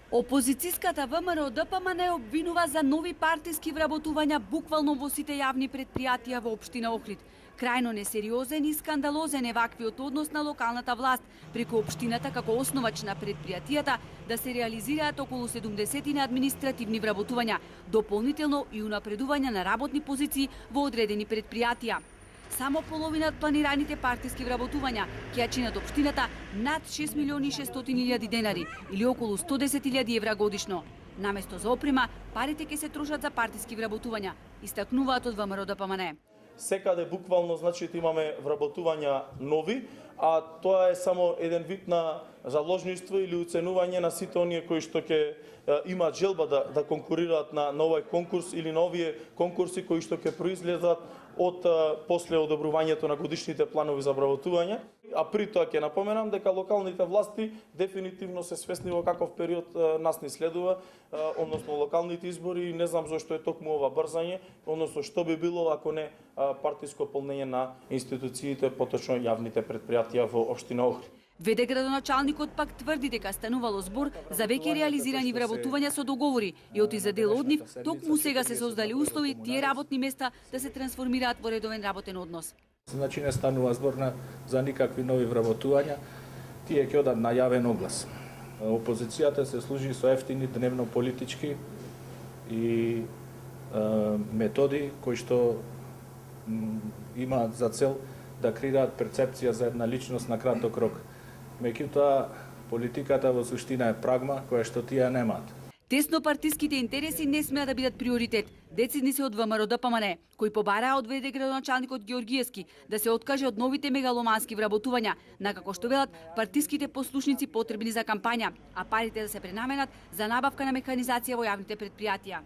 Опозицијската ВМРО ДПМН обвинува за нови партиски вработувања буквално во сите јавни предпријатија во општина Охрид. Крајно несериозен и скандалозен е ваквиот однос на локалната власт преку општината како основач на предпријатијата да се реализираат околу 70 административни вработувања, дополнително и унапредување на работни позиции во одредени предпријатија. Само половина од планираните партиски вработувања ќе ја чинат општината над 6.600.000 денари или околу 110.000 евра годишно. Наместо за опрема, парите ќе се трошат за партиски вработувања, истакнуваат од ВМРО ДПМН. Секаде буквално имаме вработувања нови, а тоа е само еден вид на заложништво или уценување на сите оние кои што ќе имаат желба да конкурираат на овој конкурс или на овие конкурси кои што ќе произлезат од после одобрувањето на годишните планови за вработување. А при тоа ќе напоменам дека локалните власти дефинитивно се свесни во каков период нас ни следува, односно локалните избори, и не знам зошто е токму ова брзање, односно што би било ако не партиско полнење на институциите, поточно јавните предпријатија во општина Охрид. ВД градоначалникот пак тврди дека станувало збор за веќе реализирани вработувања со договори и оти за дел од нив токму сега се создали услови тие работни места да се трансформираат во редовен работен однос. Значи не станува збор за никакви нови вработувања, тие ќе одат на јавен оглас. Опозицијата се служи со ефтини дневно политички и методи кои што имаат за цел да креираат перцепција за една личност на краток рок. Меѓутоа, политиката во суштина е прагма која што тие немаат. Теснопартиските интереси не смеа да бидат приоритет. Децидни се од ВМРО ДПМН, кои побараа од ВД градоначалникот Георгиевски да се откаже од новите мегаломански вработувања, на како што велат партиските послушници потребни за кампања, а парите да се пренаменат за набавка на механизација во јавните предпријатија.